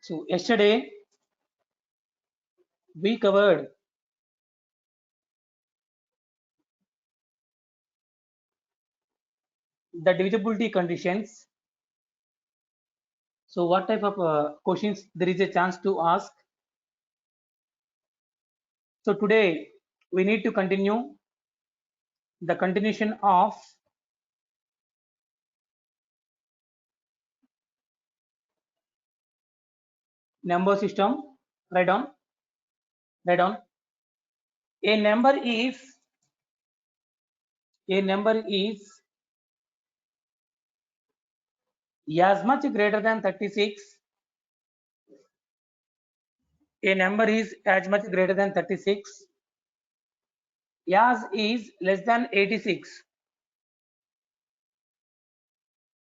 So yesterday we covered the divisibility conditions. So what type of questions there is a chance to ask? So today we need to continue the continuation of number system. Write down. Write down. A number is as much greater than 36. A number is as much greater than 36 as is less than 86.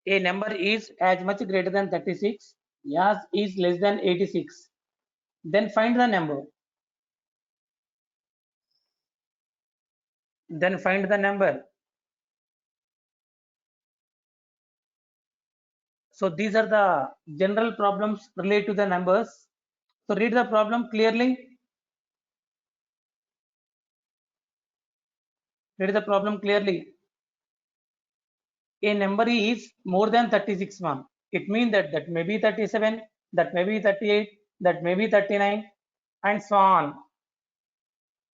A number is as much greater than 36 as is less than 86. Then find the number. Then find the number. So these are the general problems related to the numbers. So read the problem clearly. Read the problem clearly. A number is more than 36 1. It means that may be 37, that may be 38, that may be 39, and so on.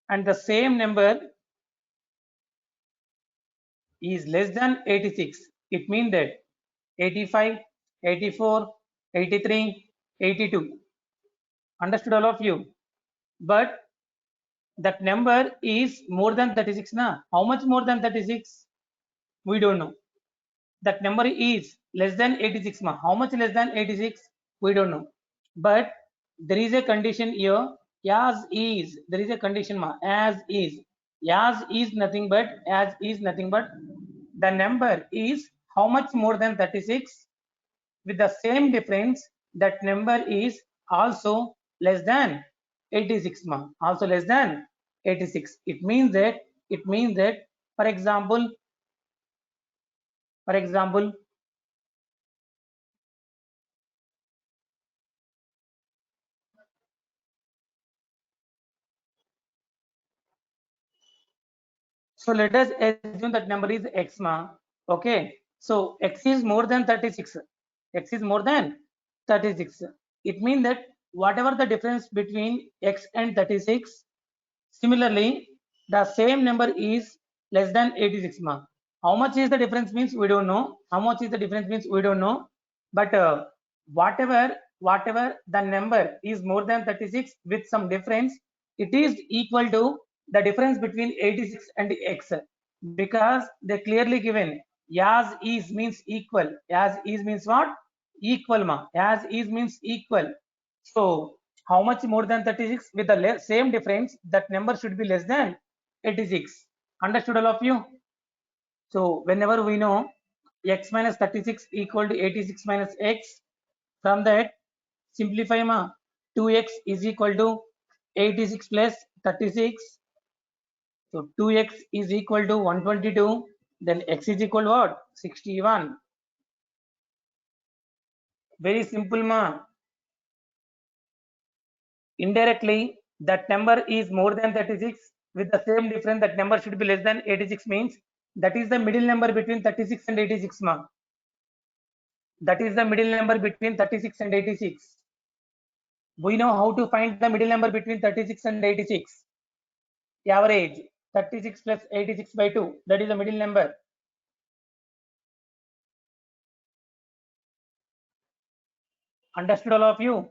And the same number is less than 86. It means that 85, 84, 83, 82. Understood all of you? But that number is more than 36 na. How much more than 36? We don't know. That number is less than 86 ma. How much less than 86? We don't know. But there is a condition here. As is. There is a condition ma. As is. As is nothing but the number is how much more than 36? With the same difference, that number is also less than 86 ma. Also less than 86. It means that for example so let us assume that number is x ma. Okay, so x is more than 36. X is more than 36. It means that whatever the difference between x and 36, similarly the same number is less than 86 ma. How much is the difference means we don't know. How much is the difference means we don't know. But whatever the number is more than 36 with some difference, it is equal to the difference between 86 and x, because they clearly given as is means equal. As is means what? Equal ma. As is means equal. So how much more than 36 with the same difference, that number should be less than 86. Understood all of you? So whenever we know x minus 36 equal to 86 minus x, from that simplify ma. 2x is equal to 86 plus 36. So 2x is equal to 122. Then x is equal to what? 61. Very simple ma. Indirectly, that number is more than 36 with the same difference, that number should be less than 86 means that is the middle number between 36 and 86 ma. That is the middle number between 36 and 86. We know how to find the middle number between 36 and 86. Average 36 plus 86 by 2. That is the middle number. Understood all of you?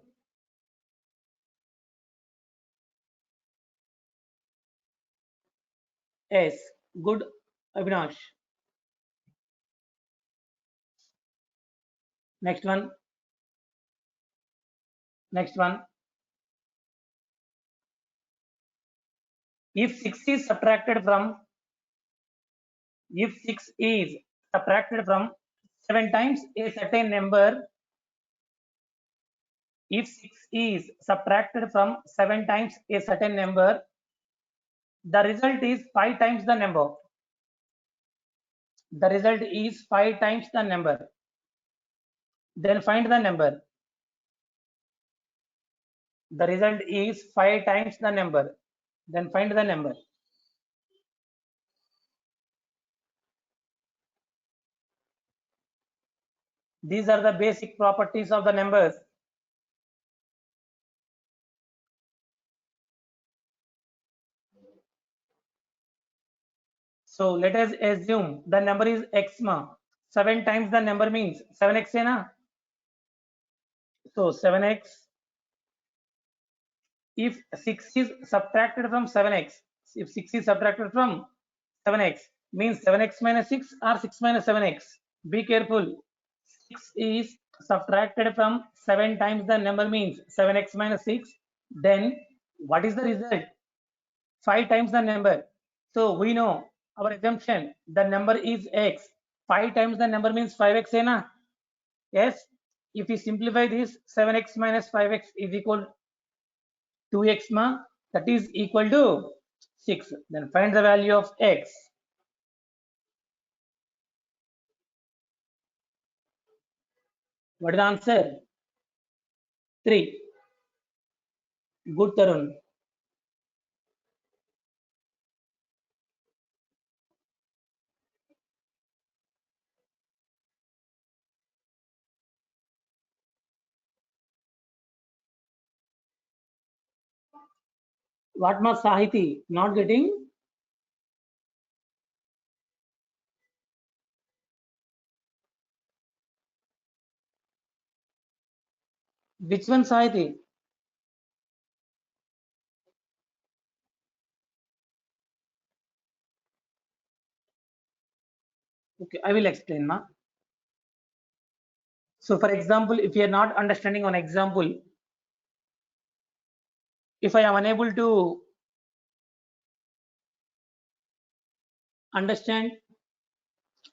Yes. Good, Avinash. Next one. Next one. If 6 is subtracted from 7 times a certain number, if 6 is subtracted from 7 times a certain number, the result is 5 times the number. The result is 5 times the number. Then find the number. The result is 5 times the number. Then find the number. These are the basic properties of the numbers. So let us assume the number is x ma. 7 times the number means 7x hai na? So 7x. If 6 is subtracted from 7x, if 6 is subtracted from 7x, means 7x minus 6 or 6 minus 7x. Be careful. 6 is subtracted from 7 times the number means 7x minus 6. Then what is the result? 5 times the number. So we know our assumption, the number is x. 5 times the number means 5x hai na? Yes. If we simplify this, 7x minus 5x is equal 2x ma, that is equal to 6. Then find the value of x. What is the answer? 3. Good, Tarun. What must Sahiti? Not getting? Which one, Sahiti? Okay, I will explain, ma. So, for example, if you are not understanding one example, if I am unable to understand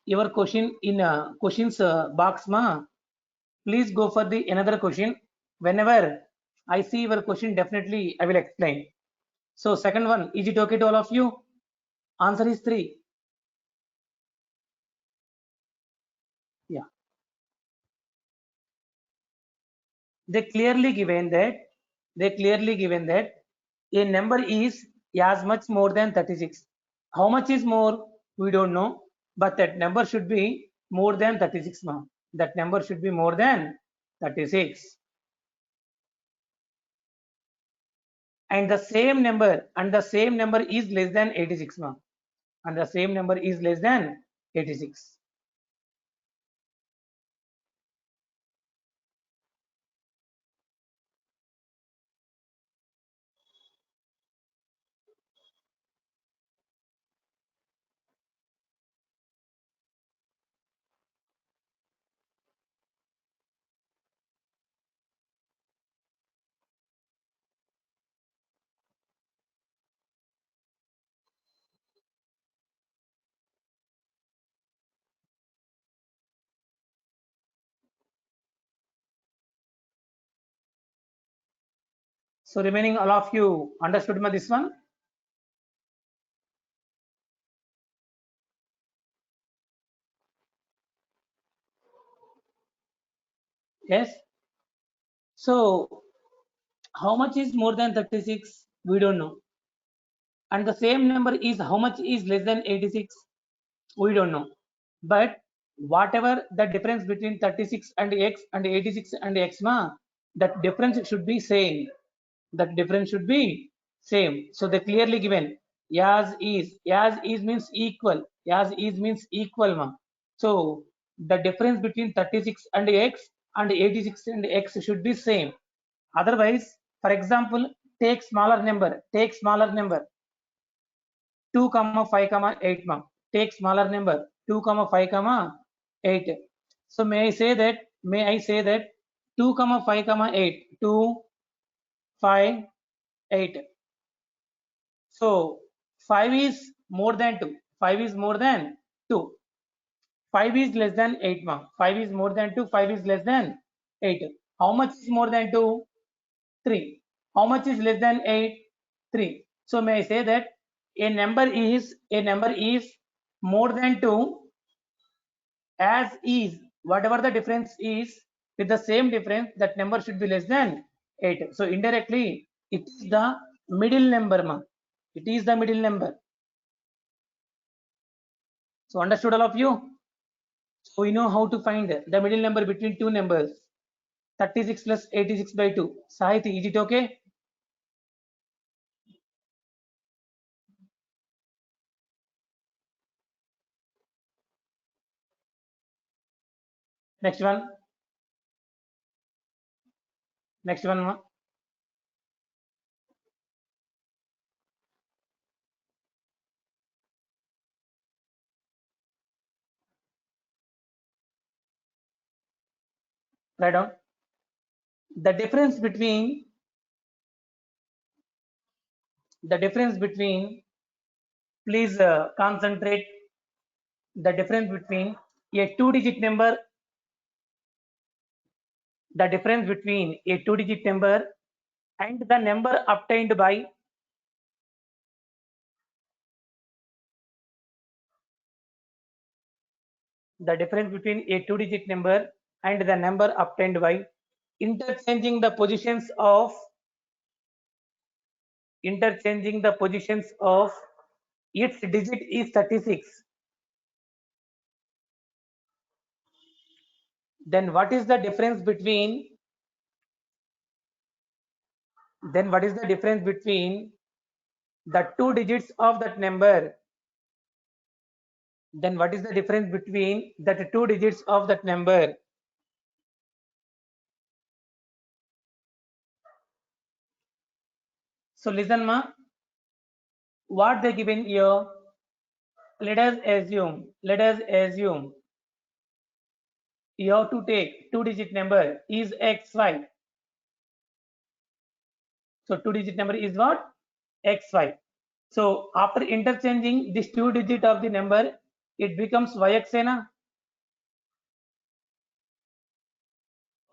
your question in questions box, ma, please go for the another question. Whenever I see your question, definitely I will explain. So, second one, is it okay to all of you? Answer is 3. Yeah. They clearly given that a number is as much more than 36. How much is more? We don't know, but that number should be more than 36 now. That number should be more than 36. And the same number is less than 86 now. And the same number is less than 86. So remaining all of you understood this one? Yes. So how much is more than 36? We don't know. And the same number is how much is less than 86? We don't know. But whatever the difference between 36 and x and 86 and x ma, that difference should be same. That difference should be same. So they clearly given as is means equal. As is means equal ma. So the difference between 36 and x and 86 and x should be same. Otherwise, for example, take smaller number. Take smaller number. 2 comma 5 comma 8 ma. Take smaller number 2 comma 5 comma 8. So may I say that 2 comma 5 comma 8, 2 5 8. So 5 is more than 2, 5 is more than 2, 5 is less than 8 ma. 5 is more than 2, 5 is less than 8. How much is more than 2? 3. How much is less than 8? 3. So may I say that a number is more than 2 as is, whatever the difference is, with the same difference, that number should be less than 8. So indirectly, it is the middle number, ma. It is the middle number. So understood all of you? So we know how to find the middle number between two numbers. 36 plus 86 by 2. Sahiti, is it okay? Next one. Next one, ma. Write down. The difference between please concentrate, the difference between a two-digit number, and the number obtained by the difference between a two-digit number and the number obtained by interchanging the positions of its digit is 36. Then what is the difference between the two digits of that number? Then what is the difference between the two digits of that number? So listen, ma, what they given here. Let us assume you have to take two-digit number is xy. So two-digit number is what? Xy. So after interchanging this two digit of the number, it becomes yx.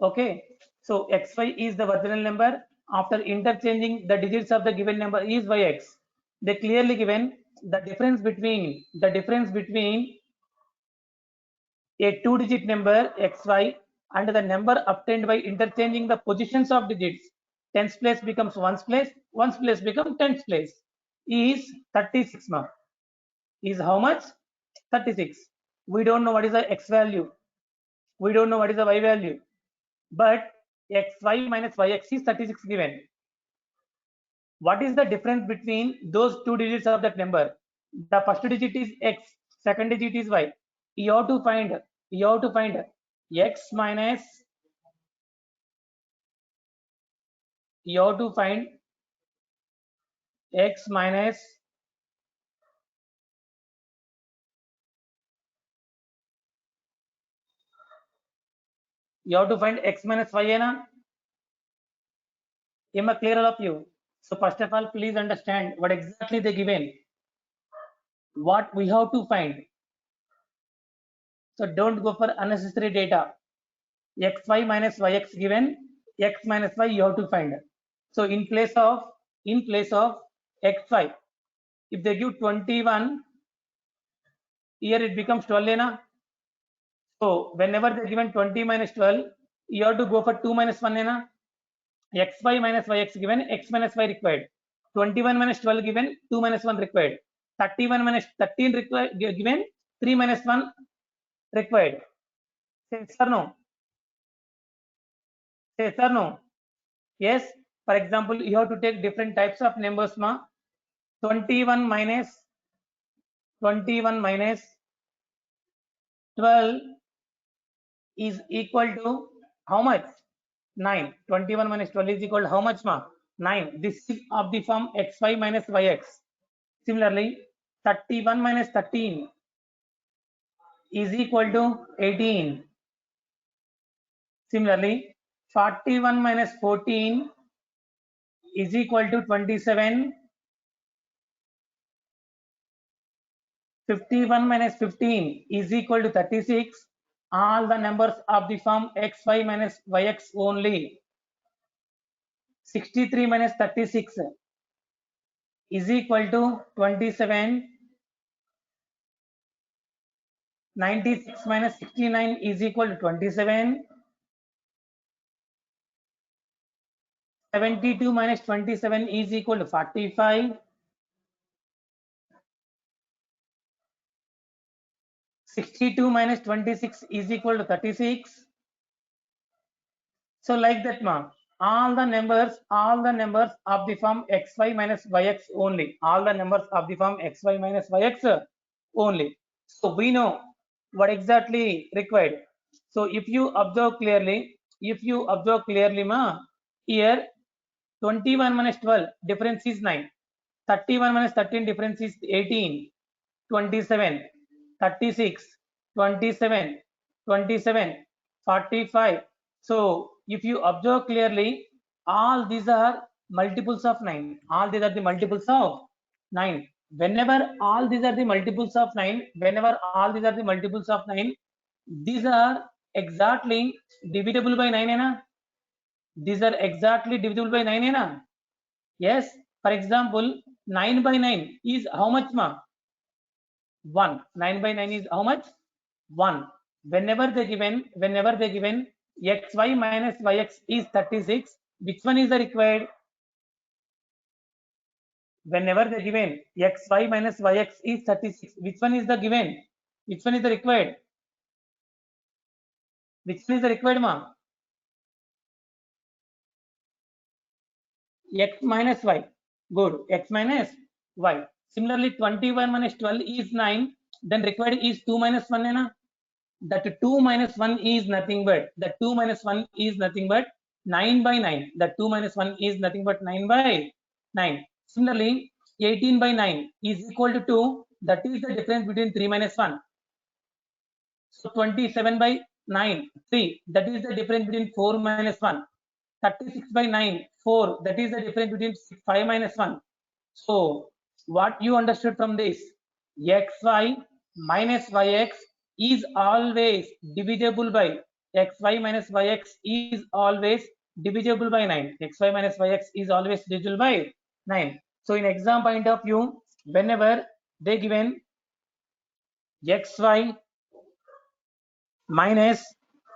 Okay. So xy is the original number. After interchanging the digits of the given number is yx. They clearly given the difference between a two-digit number xy and the number obtained by interchanging the positions of digits. Tens place becomes ones place becomes tens place. Is 36 mark. Is how much? 36. We don't know what is the x value. We don't know what is the y value. But xy minus yx is 36 given. What is the difference between those two digits of that number? The first digit is x, second digit is y. You have to find x minus, you have to find x minus x minus y na. Am I clear all of you? So first of all, please understand what exactly they given. What we have to find. So don't go for unnecessary data. Xy minus yx given, x minus y you have to find. So in place of xy, if they give 21, here it becomes 12 na. So whenever they given 20 minus 12, you have to go for 2 minus 1 na. Xy minus yx given, x minus y required. 21 minus 12 given, 2 minus 1 required. 31 minus 13 required, given, 3 minus 1 required. Say yes or no? Say yes or no? Yes. For example, you have to take different types of numbers, ma. 21 minus 12 is equal to how much? 9. 21 minus 12 is equal to how much, ma? 9. This is of the form xy minus yx. Similarly, 31 minus 13 is equal to 18. Similarly, 41 minus 14 is equal to 27. 51 minus 15 is equal to 36. All the numbers of the form xy minus yx only. 63 minus 36 is equal to 27. 96 minus 69 is equal to 27. 72 minus 27 is equal to 45. 62 minus 26 is equal to 36. So like that, ma. All the numbers of the form xy minus yx only. All the numbers of the form xy minus yx only. So we know what exactly required. So if you observe clearly, ma, here 21 minus 12 difference is 9. 31 minus 13 difference is 18. 27, 36, 27, 27, 45. So if you observe clearly, all these are multiples of 9. All these are the multiples of 9. Whenever all these are the multiples of 9, these are exactly divisible by 9, na? These are exactly divisible by 9, na? Yes. For example, 9 by 9 is how much, ma? 1. 9 by 9 is how much? 1. Whenever they given xy minus yx is 36, which one is the required? Whenever they given xy minus yx is 36, which one is the given? Which one is the required? Which one is the required, ma? X minus y. Good. X minus y. Similarly, 21 minus 12 is 9. Then required is 2 minus 1, na? That 2 minus 1 is nothing but 9 by 9. That 2 minus 1 is nothing but 9 by 9. Similarly, 18 by 9 is equal to 2. That is the difference between 3 minus 1. So 27 by 9, 3. That is the difference between 4 minus 1. 36 by 9, 4. That is the difference between 5 minus 1. So what you understood from this? Xy minus yx is always divisible by xy minus yx is always divisible by 9. Xy minus yx is always divisible by 9. So in exam point of view, whenever they given xy minus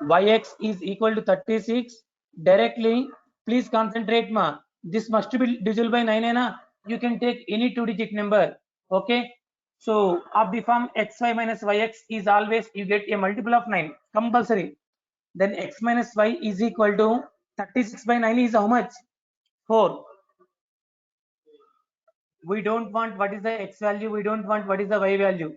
yx is equal to 36, directly please concentrate, ma. This must be divisible by 9, na? You can take any 2-digit number. Okay. So of the form xy minus yx is always you get a multiple of 9 compulsory. Then x minus y is equal to 36 by 9 is how much? 4. We don't want what is the x value, we don't want what is the y value.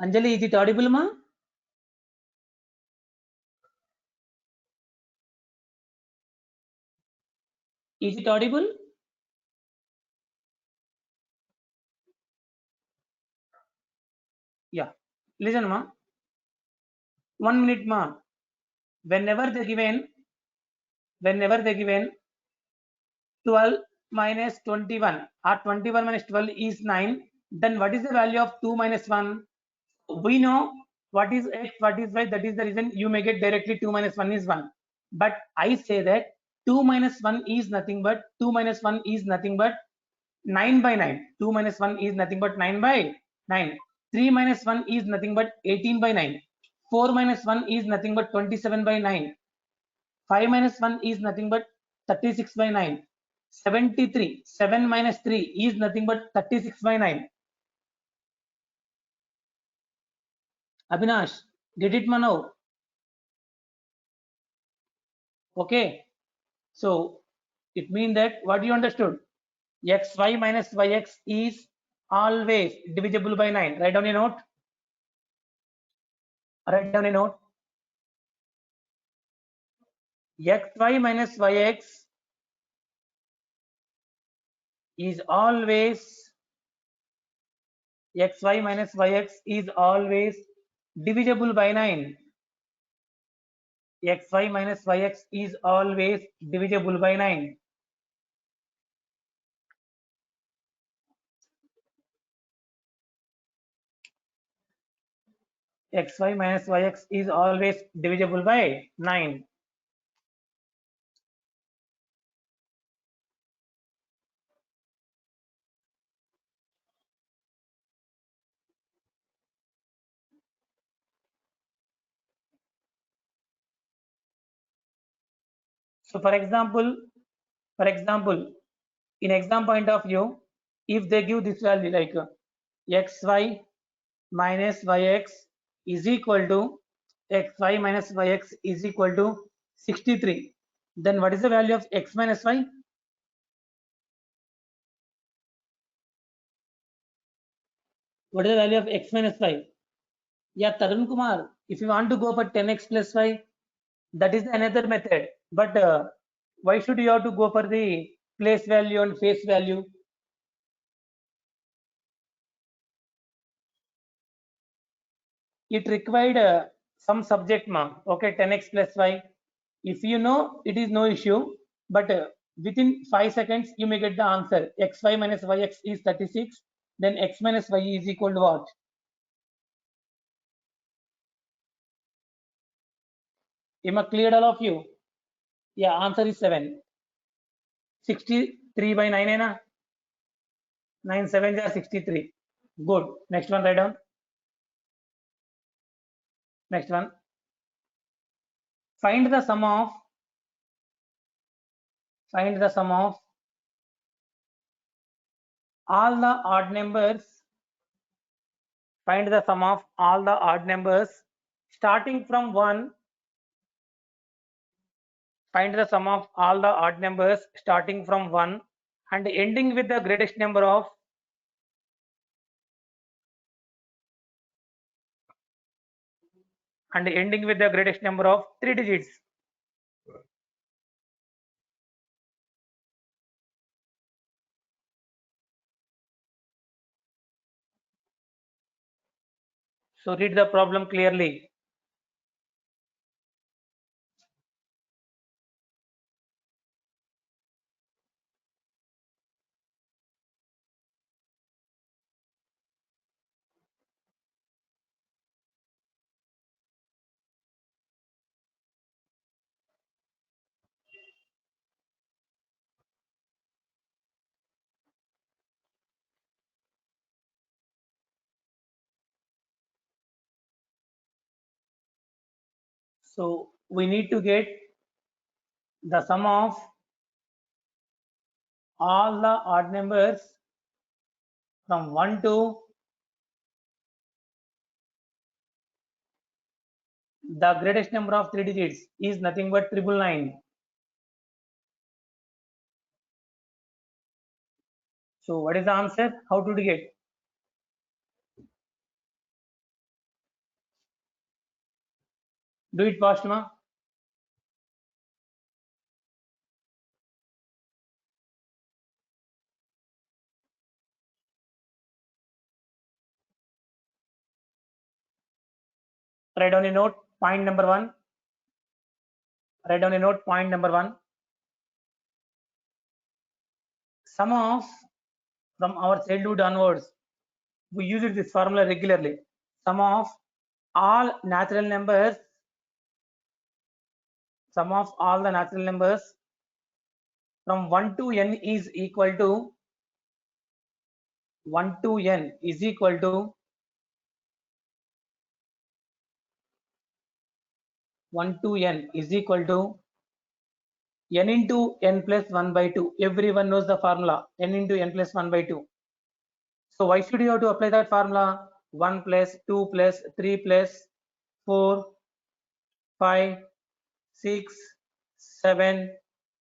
Anjali, is it audible, ma? Is it audible? Yeah. Listen, ma. 1 minute, ma. Whenever they given 12 minus 21 or 21 minus 12 is 9, then what is the value of 2 minus 1? We know what is x, what is y. That is the reason you may get directly 2 minus 1 is 1. But I say that 2 minus 1 is nothing but 9 by 9. 2 minus 1 is nothing but 9 by 9. 3 minus 1 is nothing but 18 by 9. 4 minus 1 is nothing but 27 by 9. 5 minus 1 is nothing but 36 by 9. 73. 7 minus 3 is nothing but 36 by 9. Abhinash, get it, Manav? Okay. So it means that what you understood? Xy minus yx is always divisible by 9. Write down a note. Write down a note. Xy minus yx is always xy minus yx is always divisible by 9. Xy minus yx is always divisible by 9. Xy minus yx is always divisible by 9. So for example, in exam point of view, if they give this value like xy minus yx is equal to xy minus yx is equal to 63, then what is the value of x minus y? What is the value of x minus y? Yeah, Tarun Kumar, if you want to go for 10x plus y, that is another method. But why should you have to go for the place value and face value? It required some subject mark. Okay, 10x plus y. If you know, it is no issue. But within 5 seconds, you may get the answer. Xy minus yx is 36. Then x minus y is equal to what? Am I cleared, all of you? Yeah, answer is 7. 63 by 9, na? 9 7 are 63. Good. Next one, write down. Next one. Find the sum of all the odd numbers. Find the sum of all the odd numbers starting from 1. Find the sum of all the odd numbers starting from 1 and ending with the greatest number of 3 digits. So read the problem clearly. So we need to get the sum of all the odd numbers from 1 to the greatest number of 3 digits is nothing but 999. So what is the answer? How to get? Do it fast, ma. Write down a note. Point number 1. Write down a note. Point number 1. Sum of from our childhood onwards, we use this formula regularly. Sum of all natural numbers. Sum of all the natural numbers from 1 to n is equal to 1 to n is equal to 1 to n is equal to n into n plus 1 by 2. Everyone knows the formula, n into n plus 1 by 2. So why should you have to apply that formula? 1 plus 2 plus 3 plus 4, 5, 6, 7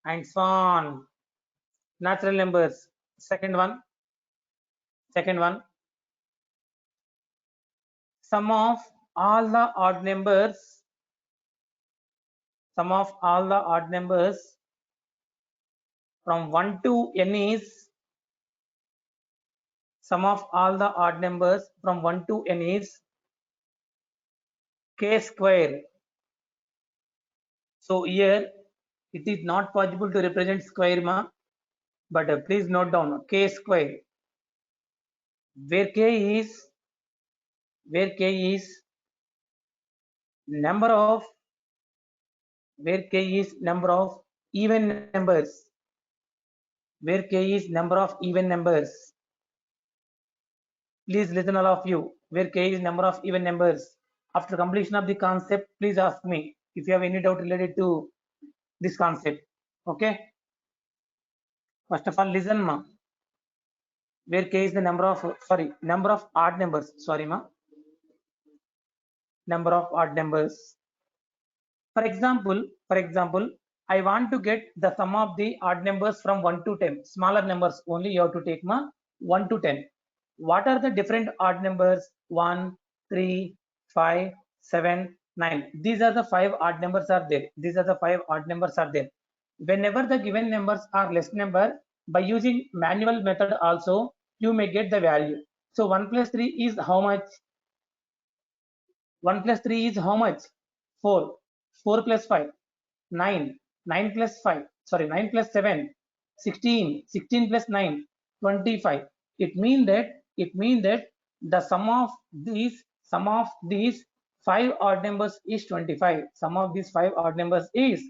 and so on. Natural numbers. Second one. Sum of all the odd numbers. Sum of all the odd numbers from 1 to n is sum of all the odd numbers from 1 to n is k square. So here it is not possible to represent square, ma, but please note down k square, where k is number of even numbers. Where k is number of even numbers. Please listen, all of you. Where k is number of even numbers. After completion of the concept, please ask me if you have any doubt related to this concept. Okay, first of all listen ma, where k is the number of number of odd numbers, sorry ma, number of odd numbers. For example, I want to get the sum of the odd numbers from 1 to 10. Smaller numbers only you have to take ma, 1 to 10. What are the different odd numbers? 1, 3, 5, 7, 9. These are the 5 odd numbers are there. These are the 5 odd numbers are there. Whenever the given numbers are less number, by using manual method also, you may get the value. So 1 plus 3 is how much? 1 plus 3 is how much? 4. 4 plus 5, 9. 9 plus 5, sorry, 9 plus 7, 16. 16 plus 9, 25. It means that the sum of these 5 odd numbers is 25. Sum of these 5 odd numbers is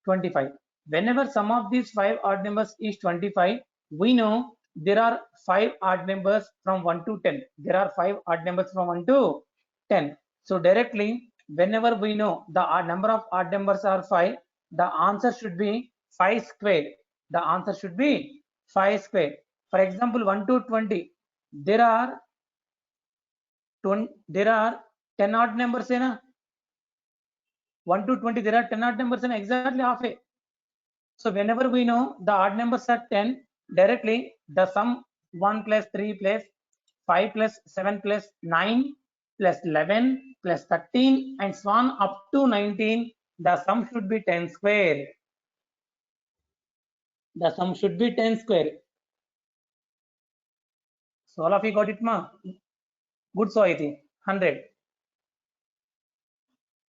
25. Whenever sum of these 5 odd numbers is 25, we know there are 5 odd numbers from 1 to 10. There are 5 odd numbers from 1 to 10. So directly, whenever we know the number of odd numbers are 5, the answer should be 5 square. The answer should be 5 square. For example, 1 to 20, there are 10 odd numbers in a 1 to 20, there are 10 odd numbers in exactly half a. So whenever we know the odd numbers are 10, directly the sum 1 plus 3 plus 5 plus 7 plus 9 plus 11 plus 13 and so on up to 19, the sum should be 10 square. The sum should be 10 square. So all of you got it ma? Good, so I think 100.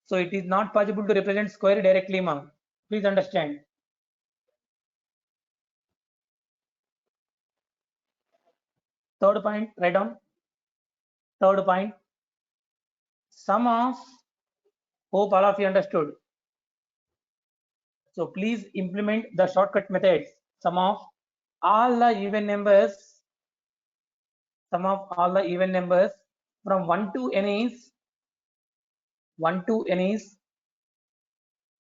So it is not possible to represent square directly ma. Please understand. Third point, write down. Third point, sum of, hope all of you understood. So please implement the shortcut methods. Sum of all the even numbers, sum of all the even numbers from 1 to n is 1 to n is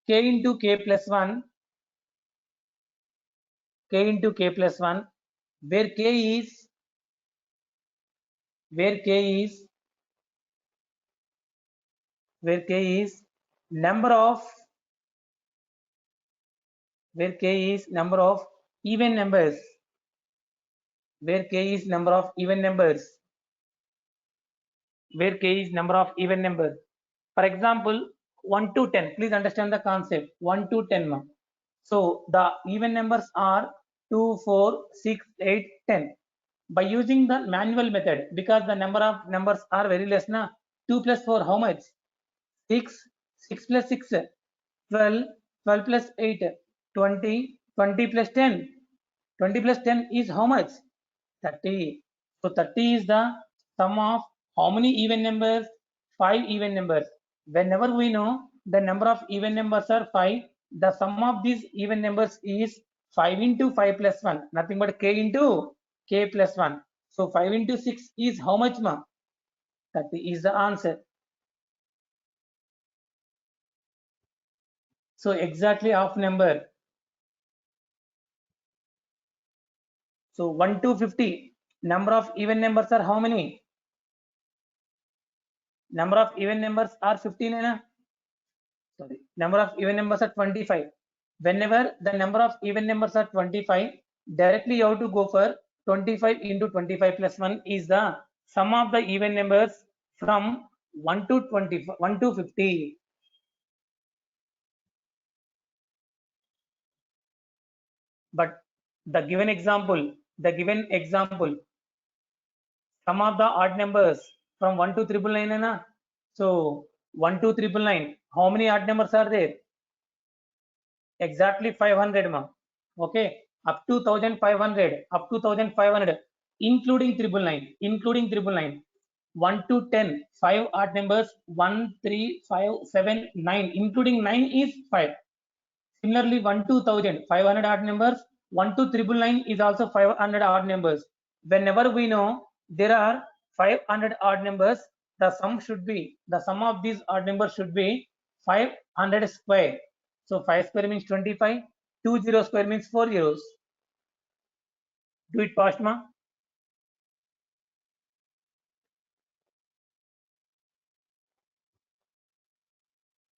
k into k plus 1, k into k plus 1, where k is where k is where k is number of where k is number of even numbers, where k is number of even numbers, where k is number of even numbers. For example, 1 to 10, please understand the concept. 1 to 10 ma. So the even numbers are 2, 4, 6, 8, 10. By using the manual method, because the number of numbers are very less na, 2 plus 4 how much? 6, 6 plus 6, 12, 12 plus 8, 20, 20 plus 10, 20 plus 10 is how much? 30. So 30 is the sum of how many even numbers? 5 even numbers. Whenever we know the number of even numbers are 5, the sum of these even numbers is 5 into 5 plus 1, nothing but k into k plus 1. So 5 into 6 is how much ma? 30 is the answer. So exactly half number. So 1 to 50, number of even numbers are how many? Number of even numbers are 15 and sorry, number of even numbers are 25. Whenever the number of even numbers are 25, directly you have to go for 25 into 25 plus 1 is the sum of the even numbers from 1 to 20, 1 to 50. But the given example, sum of the odd numbers from 1 to 999 na? So 1 to 999, how many odd numbers are there? Exactly 500 ma. Okay, up to 1500, up to 1500, including 999, 1 to 10, 5 odd numbers, 1, 3, 5, 7, 9, including 9 is 5. Similarly, 1 to 1000, 500 odd numbers, 1 to 999 is also 500 odd numbers. Whenever we know there are 500 odd numbers, the sum of these odd numbers should be 500 square. So 5 square means 25. 2 0 square means 4 zeros. Do it fast, ma.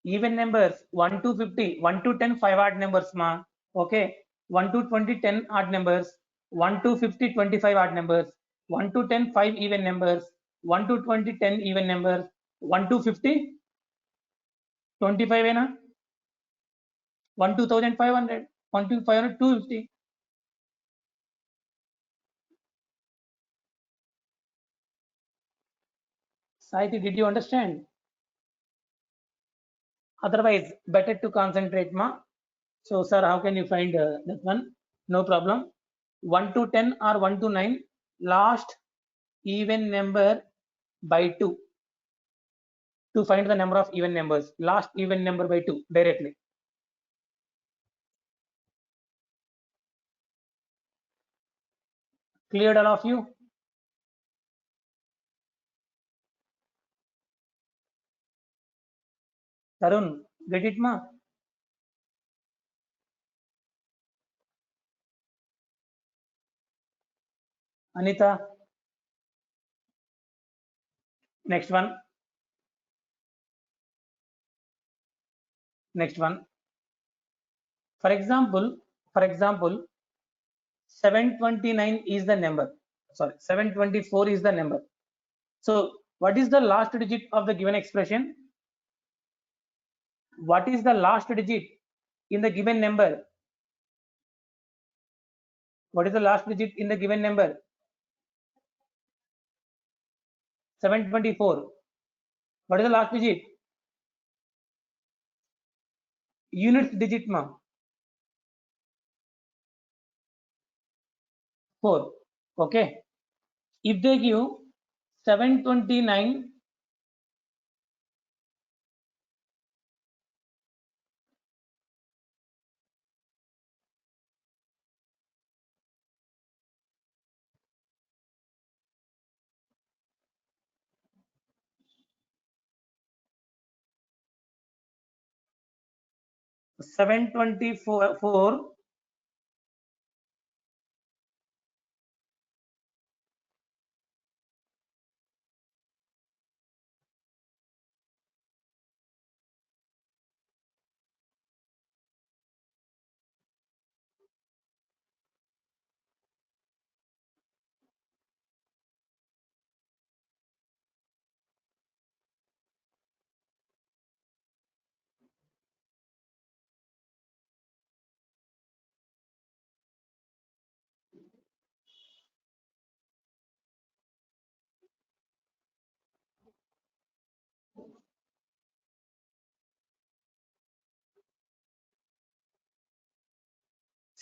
Even numbers 1 to 50, 1 to 10, 5 odd numbers, ma. Okay. 1 to 20, 10 odd numbers. 1 to 50, 25 odd numbers. 1 to 10, 5 even numbers. 1 to 20, 10 even numbers. 1 to 50, 25 na. 1 to 1500, 1 to 500, 250. Saiti, did you understand? Otherwise, better to concentrate, ma. So, sir, how can you find that one? No problem. 1 to 10 or 1 to 9, last even number by 2 to find the number of even numbers. Last even number by 2 directly. Cleared all of you? Tarun, get it, ma? Anita, next one. Next one. For example, 729 is the number. Sorry, 724 is the number. So, what is the last digit of the given expression? What is the last digit in the given number? What is the last digit in the given number? 724. What is the last digit? Units digit, ma. 4. Okay. If they give 729, seven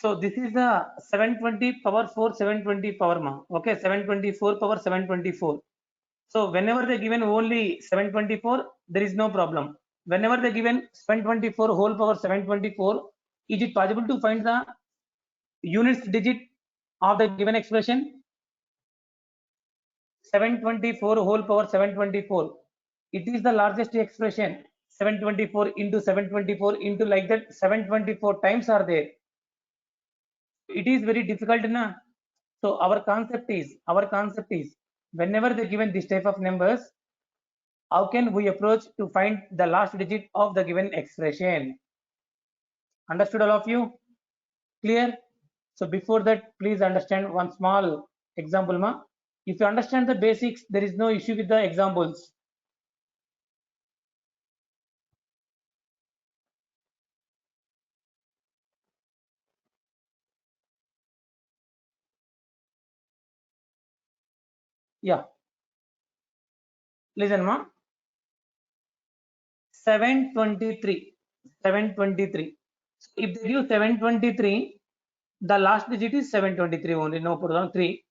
So this is the 720 power 4, 720 power, ma. Okay, 724 power 724. So whenever they given only 724, there is no problem. Whenever they given 724 whole power 724, is it possible to find the units digit of the given expression? 724 whole power 724. It is the largest expression. 724 into 724 into like that 724 times are there. It is very difficult, na? So our concept is whenever they given this type of numbers, how can we approach to find the last digit of the given expression? Understood all of you? Clear? So before that, please understand one small example, ma. If you understand the basics, there is no issue with the examples. Yeah. Listen, ma. 723. 723. So if they give 723, the last digit is 723 only. No problem. 3.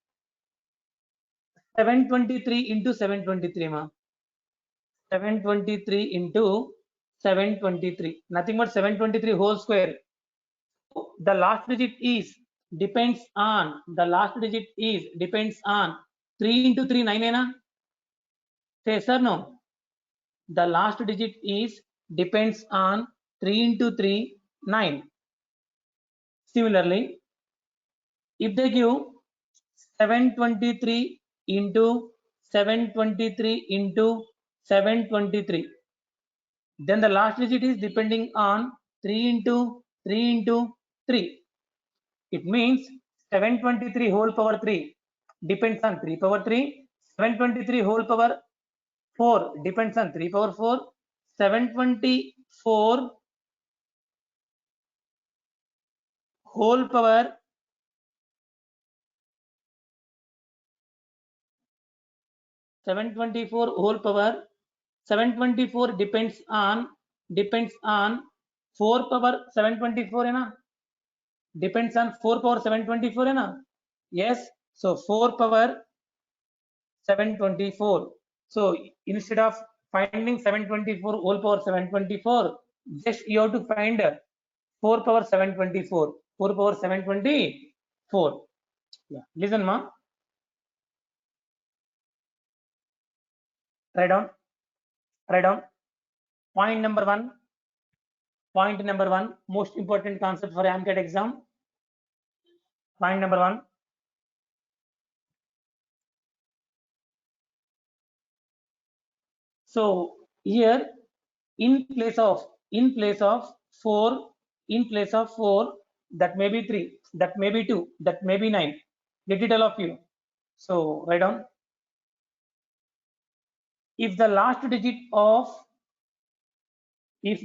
723 into 723, ma. 723 into 723. Nothing but 723 whole square. The last digit is depends on 3 into 3 9 na? Say sir, no. The last digit is depends on 3 into 3 9. Similarly, if they give 723 into 723 into 723, then the last digit is depending on 3 into 3 into 3. It means 723 whole power 3 depends on 3 power 3. 723 whole power 4 depends on 3 power 4. 724 whole power 724 whole power 724 depends on 4 power 724 है ना, depends on 4 power 724 है ना. Yes, so 4 power 724. So instead of finding 724 whole power 724, just you have to find 4 power 724. 4 power 724. Yeah. Listen, ma. Write down. Write down. Point number one. Point number one. Most important concept for AMCAT exam. Point number one. So here, in place of 4, that may be 3, that may be 2, that may be 9. Get it all of you. So write down. If the last digit of the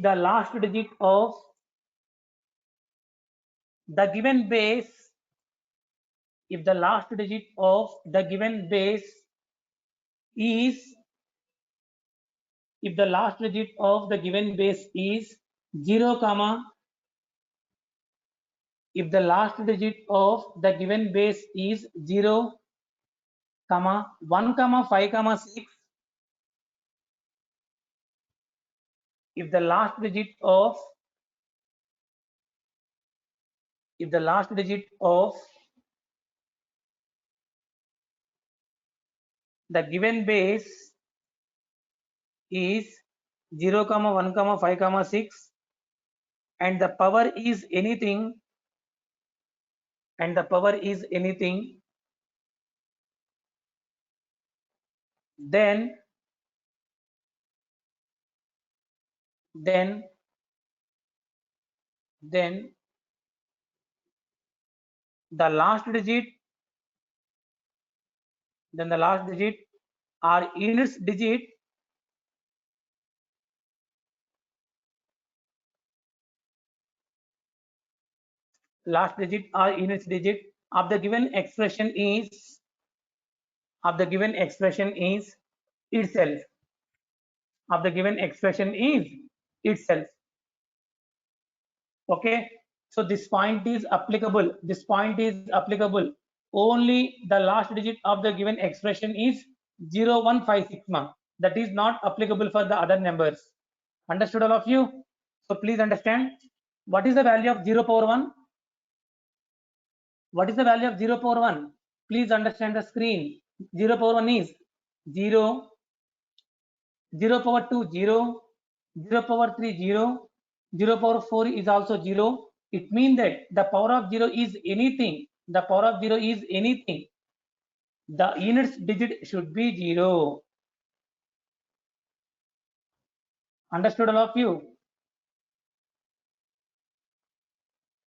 given base, if the last digit of the given base is, if the last digit of the given base is 0 comma, if the last digit of the given base is 0 comma 1 comma 5 comma 6, if the last digit of the given base is 0 comma 1 comma 5 comma 6 and the power is anything, then the last digit or units digit of the given expression is itself. Okay, so this point is applicable, only the last digit of the given expression is 0156 ma. That is not applicable for the other numbers. Understood all of you? So please understand what is the value of 0 power 1. What is the value of 0 power 1? Please understand the screen. 0 power 1 is 0, 0 power 2 0, 0 power 3 0, 0 power 4 is also 0. It means that the power of 0 is anything. The units digit should be 0. Understood all of you?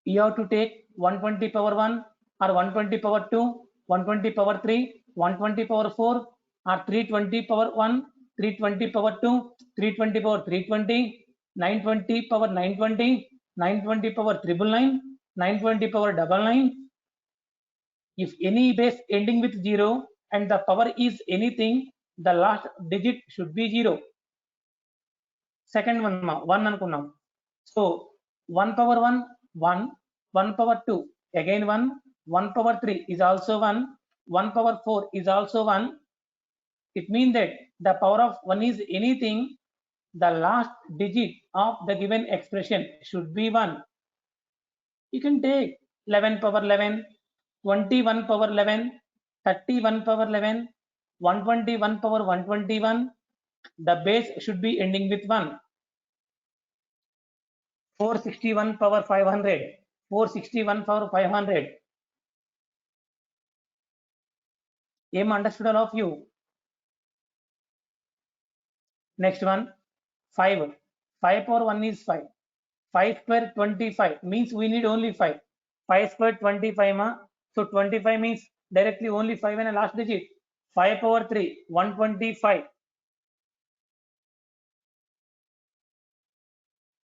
You have to take 120 power 1 or 120 power 2, 120 power 3, 120 power 4 or 320 power 1, 320 power 2, 320 power 320, 920 power 920, 920 power 999, 920 power 999. If any base ending with 0 and the power is anything, the last digit should be 0. Second one, 1 anukunnam. So 1 power 1 1, 1 power 2 again 1, 1 power 3 is also 1, 1 power 4 is also 1. It means that the power of 1 is anything, the last digit of the given expression should be 1. You can take 11 power 11, 21 power 11, 31 power 11, 121 power 121. The base should be ending with 1. 461 power 500. 461 for 500. Aim understood all of you. Next one, 5. 5 power 1 is 5. 5 square 25 means we need only 5. 5 square 25 ma. So 25 means directly only 5 and a last digit. 5 power 3 125.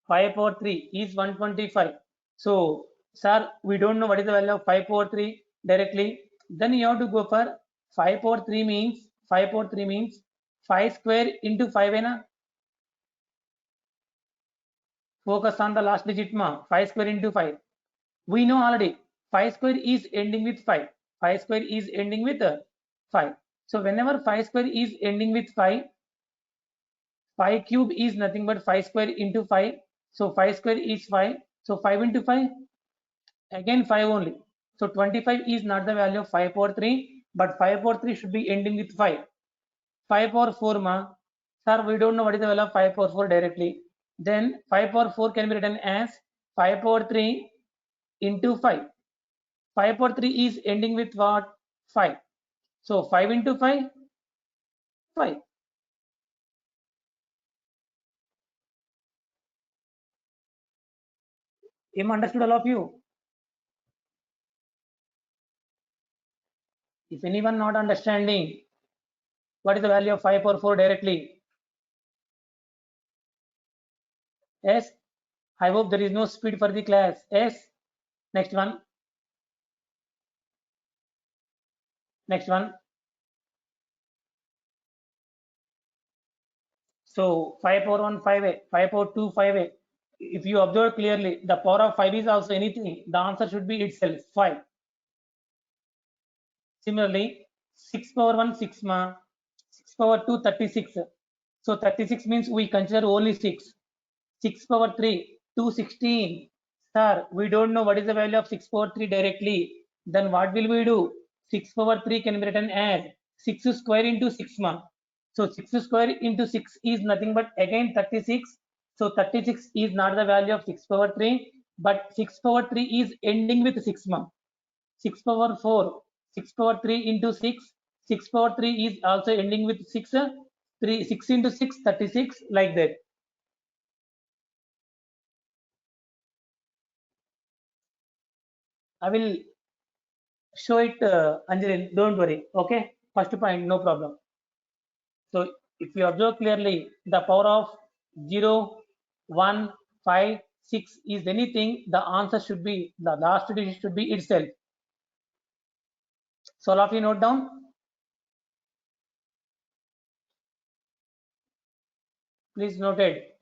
5 power 3 is 125. So sir, we don't know what is the value of 5 power 3 directly. Then you have to go for 5 power 3 means 5 power 3 means 5 square into 5 na. Focus on the last digit ma. 5 square into 5. We know already 5 square is ending with 5. 5 square is ending with 5. So whenever 5 square is ending with 5, 5 cube is nothing but 5 square into 5. So 5 square is 5. So 5 into 5, again 5 only. So 25 is not the value of 5 power 3, but 5 power 3 should be ending with 5. 5 power 4 ma. Sir, we don't know what is the value of 5 power 4 directly. Then 5 power 4 can be written as 5 power 3 into 5. 5 power 3 is ending with what? 5. So 5 into 5, 5. Am understood all of you? If anyone not understanding, what is the value of 5 power 4 directly? Yes. I hope there is no speed for the class. Yes. Next one. Next one. So 5 power 1, 5a. 5 power 2, 5a. If you observe clearly, the power of 5 is also anything. The answer should be itself 5. Similarly, 6 power 1, 6 ma. 6 power 2, 36. So 36 means we consider only 6. 6 power 3, 216. Sir, we don't know what is the value of 6 power 3 directly. Then what will we do? 6 power 3 can be written as 6 square into 6 ma. So 6 square into 6 is nothing but again 36. So 36 is not the value of 6 power 3, but 6 power 3 is ending with 6 ma. 6 power 4, 6 power 3 into 6. 6 power 3 is also ending with 6. 6 into 6, 36, like that. I will show it, Anjali, don't worry. Okay, first point, no problem. So if you observe clearly, the power of 0, 1, 5, 6 is anything, the answer should be, the last digit should be itself. So all of you note down. Please note it.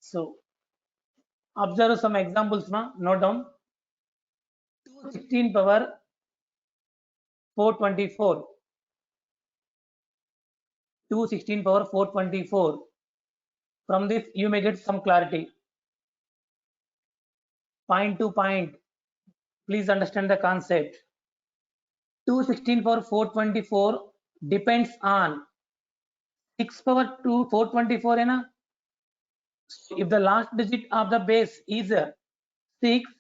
So observe some examples now, note down. 216 power 424. 216 power 424. From this, you may get some clarity. Point to point, please understand the concept. 216 power 424 depends on 6 power 2 424 है ना. If the last digit of the base is 6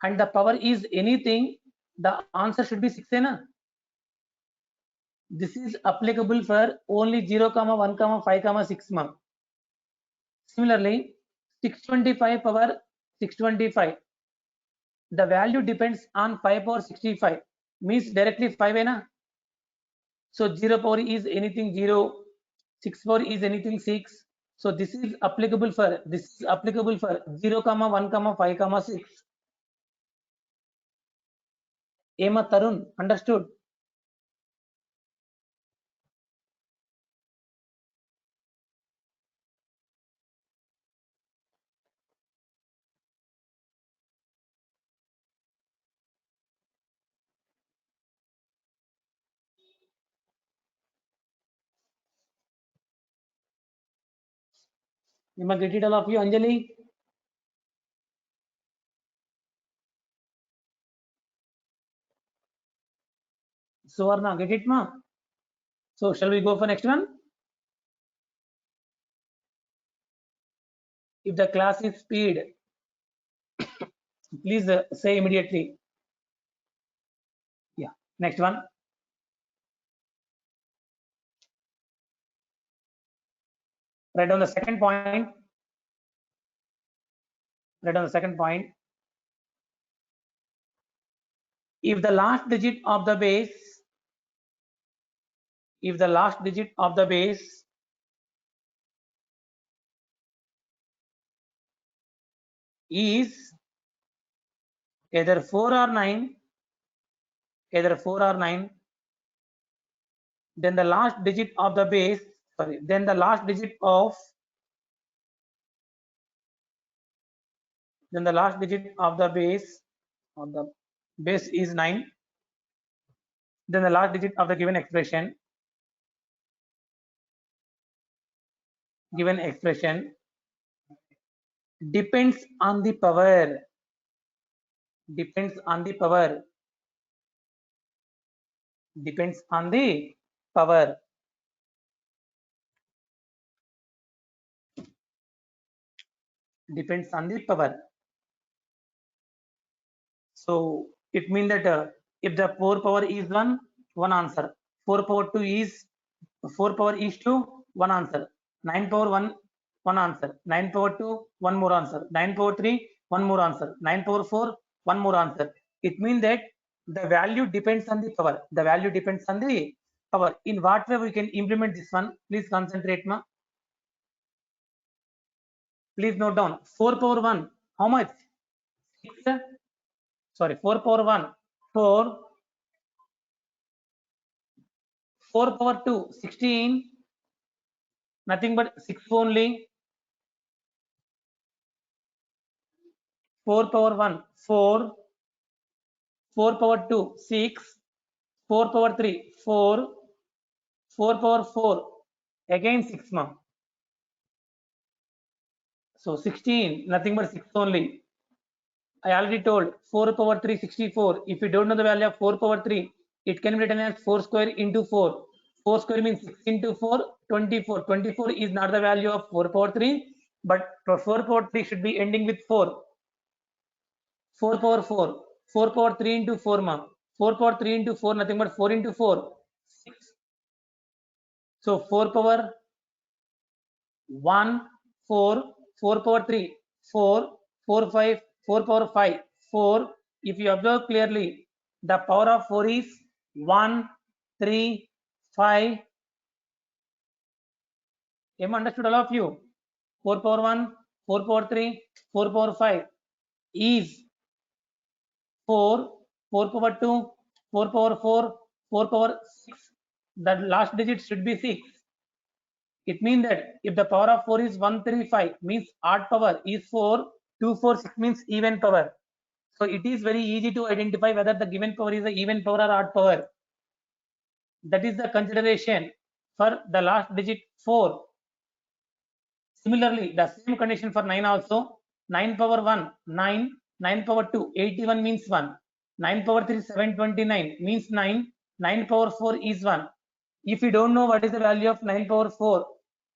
and the power is anything, the answer should be 6 है ना. This is applicable for only 0, 1, 5, 6 ma. Similarly, 625 power 625. The value depends on 5 power 65, means directly 5 है ना. So 0 power is anything 0, 6 power is anything 6. So this is applicable for 0, 1, 5, 6. Ema Tarun, understood? Am I get it all of you, Anjali? Suvarna, get it, ma? So shall we go for next one? If the class is speed, please say immediately. Yeah. Next one. Write down the second point. Write down the second point. If the last digit of the base, if the last digit of the base is either 4 or 9, either 4 or 9, then the last digit of the base, sorry, then the last digit of, then the last digit of the base is 9, then the last digit of the given expression depends on the power, depends on the power, depends on the power. Depends on the power. So it means that if the 4 power is 1, one answer. 4 power 2 is 4 power is 2, one answer. 9 power 1, one answer. 9 power 2, one more answer. 9 power 3, one more answer. 9 power 4, one more answer. It means that the value depends on the power. The value depends on the power. In what way we can implement this one? Please concentrate, ma. Please note down. 4 power 1, how much? 6. Sorry, 4 power 1, 4. 4 power 2, 16. Nothing but 6 only. 4 power 1, 4. 4 power 2, 6. 4 power 3, 4. 4 power 4, again 6, ma. So 16, nothing but 6 only. I already told 4 power 3, 64. If you don't know the value of 4 power 3, it can be written as 4 square into 4. 4 square means 6 into 4, 24. 24 is not the value of 4 power 3, but 4 power 3 should be ending with 4. 4 power 4. 4 power 3 into 4, ma. 4 power 3 into 4, nothing but 4 into 4. 6. So 4 power 1, 4, 4 power 3, 4, 4, 5, 4 power 5, 4. If you observe clearly, the power of 4 is 1, 3, 5. Am I understood all of you? 4 power 1, 4 power 3, 4 power 5 is 4, 4 power 2, 4 power 4, 4 power 6. The last digit should be 6. It means that if the power of 4 is 135, means odd power is 4, 2, 4, 6 means even power. So it is very easy to identify whether the given power is an even power or odd power. That is the consideration for the last digit 4. Similarly, the same condition for 9 also. 9 power 1, 9. 9 power 2, 81 means 1. 9 power 3, 729 means 9. 9 power 4 is 1. If you don't know what is the value of 9 power 4,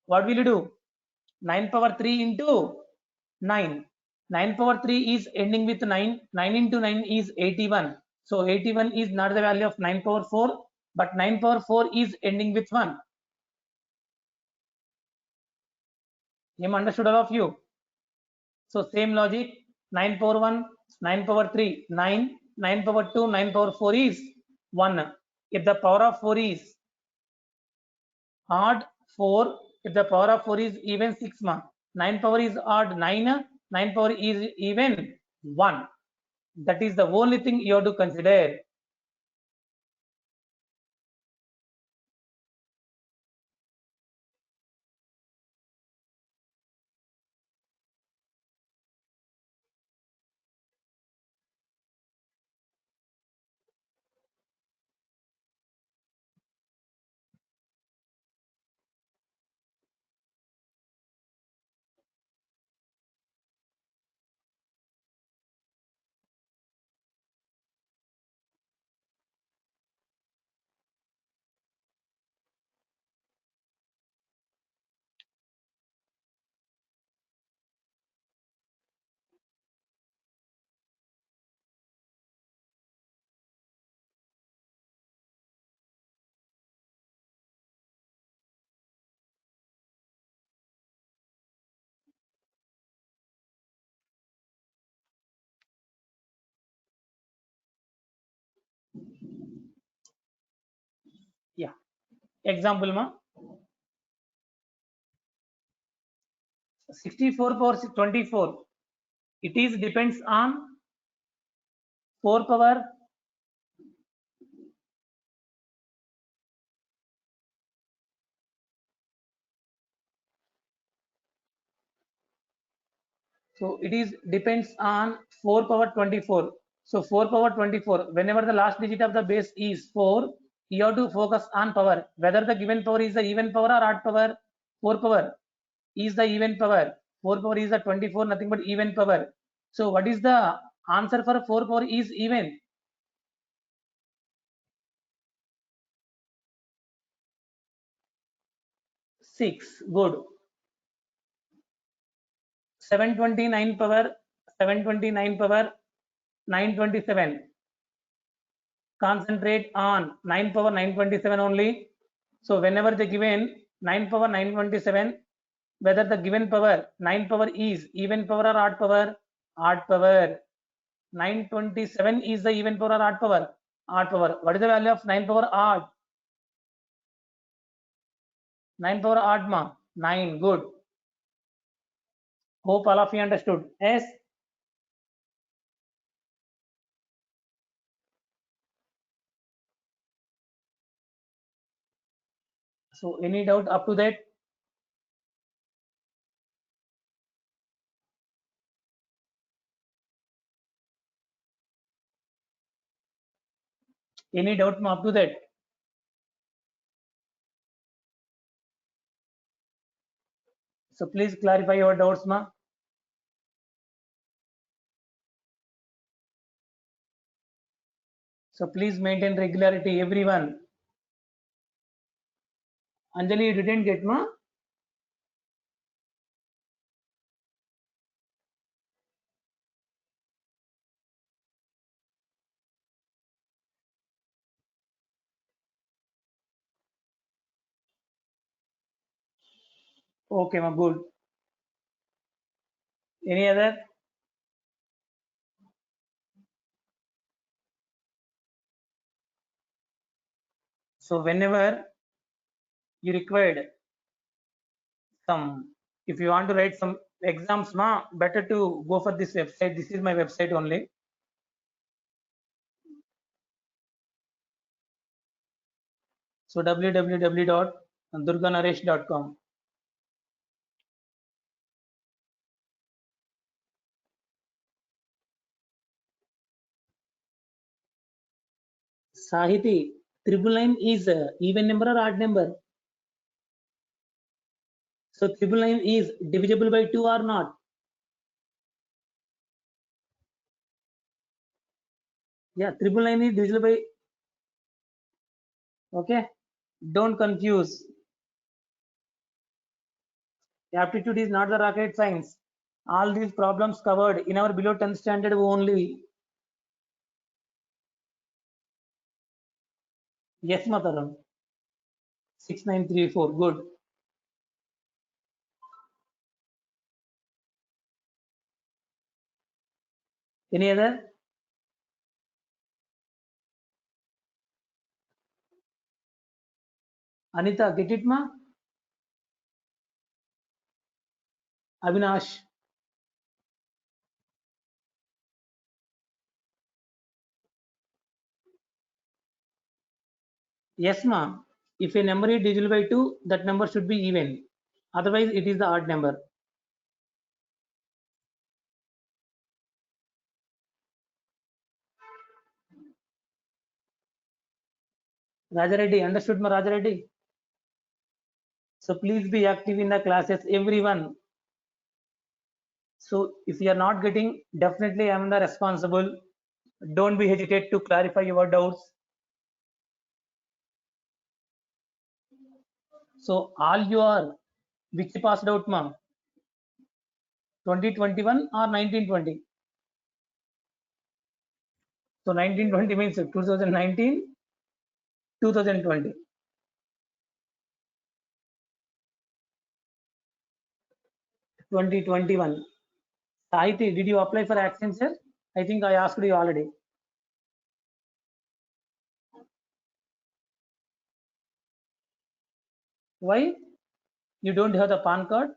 what will you do? 9 power 3 into 9. 9 power 3 is ending with 9. 9 into 9 is 81. So 81 is not the value of 9 power 4, but 9 power 4 is ending with 1. Am understood all of you? So same logic, 9 power 1, 9 power 3, 9, 9 power 2, 9 power 4 is 1. If the power of 4 is odd, 4. If the power of 4 is even, 6, 9 power is odd, 9. 9 power is even, 1. That is the only thing you have to consider. Example ma, 64 power 24. It is depends on 4 power so it is depends on 4 power 24. So 4 power 24. Whenever the last digit of the base is 4, you have to focus on power. Whether the given power is the even power or odd power. 4 power is the even power. 4 power is the 24, nothing but even power. So what is the answer for 4 power is even? 6. Good. 729 power 729 power 927. Concentrate on 9 power 927 only. So whenever the given 9 power 927, whether the given power 9 power is even power or odd power? Odd power. 927 is the even power or odd power? Odd power. What is the value of 9 power odd? 9 power odd ma? 9. Good. Hope all of you understood. Yes. So any doubt up to that? Any doubt up to that? So please clarify your doubts ma. So please maintain regularity everyone. Anjali, you didn't get ma? Okay ma, good. Any other? So whenever you required some, if you want to write some exams ma, better to go for this website. This is my website only. So www.durganaresh.com. Sahiti, triple nine is even number or odd number? So triple nine is divisible by 2 or not? Yeah, triple nine is divisible by. Okay, don't confuse. Aptitude is not the rocket science. All these problems covered in our below 10th standard only. Yes, Mataram. 6934. Good. Any other? Anita, get it, ma? Avinash. Yes, ma. If a number is divisible by 2, that number should be even. Otherwise, it is the odd number. Raja Reddy, understood, ma Raja Reddy? So please be active in the classes, everyone. So if you are not getting, definitely I am the responsible. Don't be hesitate to clarify your doubts. So all you are, which passed out, ma? 2021 or 1920? So 1920 means 2019, 2020. 2021. Sahiti, did you apply for Accenture? I think I asked you already. Why you don't have the PAN card?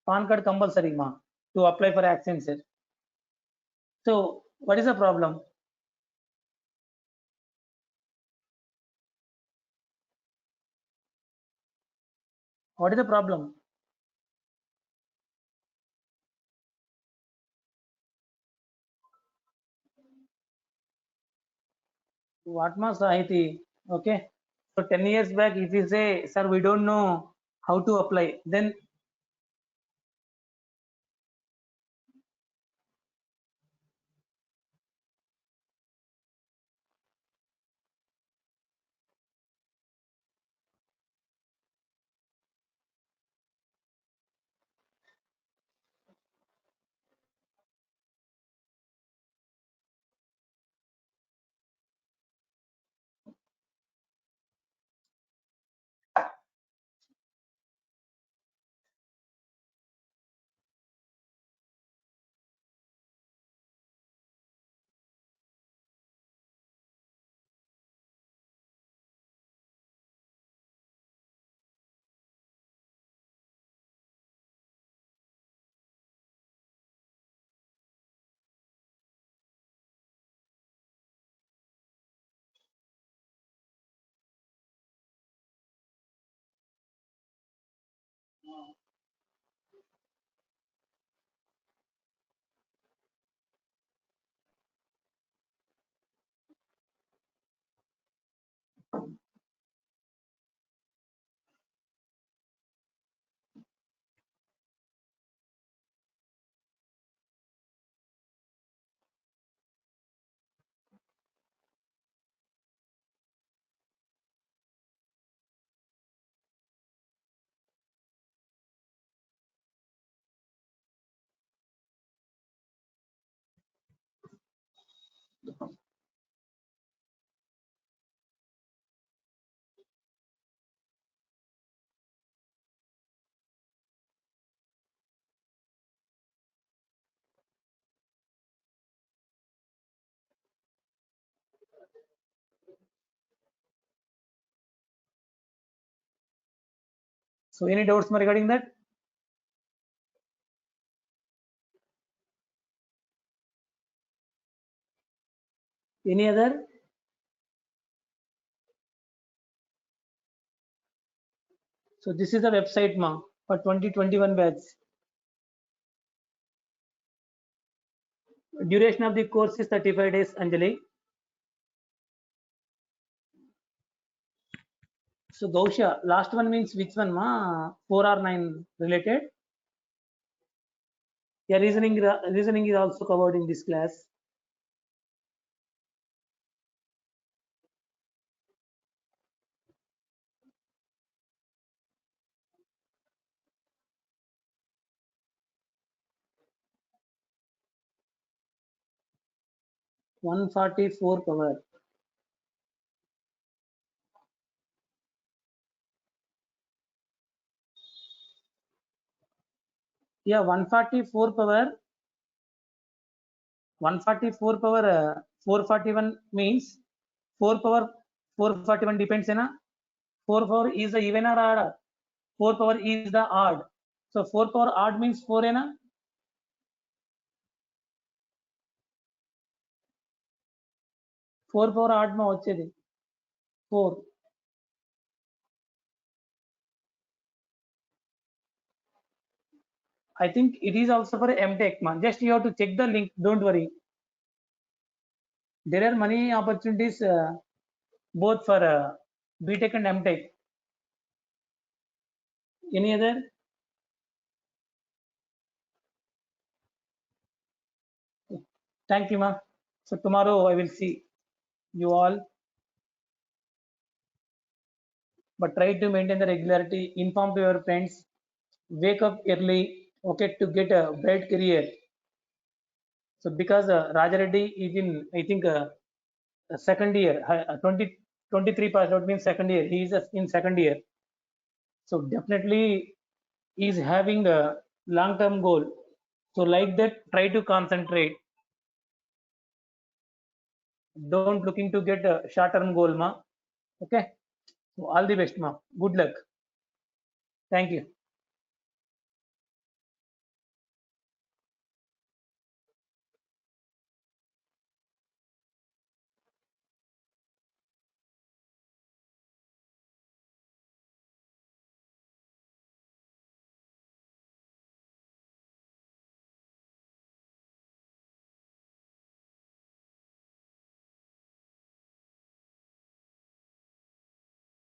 PAN card compulsory ma to apply for Accenture. So what is the problem? What is the problem? What must Sahiti? Okay. So 10 years back, if you say, sir, we don't know how to apply, then so any doubts regarding that? Any other? So this is the website ma for 2021 batch. Duration of the course is 35 days, Anjali. So Gausha, last one means which one ma? 4 or 9 related? Yeah, reasoning is also covered in this class. One 144 power. Yeah, 144 power. 144 power 441 means 4 power 441 depends na. 4 power is the even or odd. 4 power is the odd. So 4 power odd means 4 na. 4 power odd ma vachedi 4. I think it is also for MTech ma. Just you have to check the link. Don't worry. There are many opportunities both for BTech and MTech. Any other? Thank you ma. So tomorrow I will see you all, but try to maintain the regularity. Inform to your friends. Wake up early, okay, to get a bright career. So because Raja Reddy is in, I think, second year, 2023 passed out means second year. He is in second year. So definitely he is having a long-term goal. So like that, try to concentrate. Don't looking to get a short-term goal, ma. Okay. All the best, ma. Good luck. Thank you.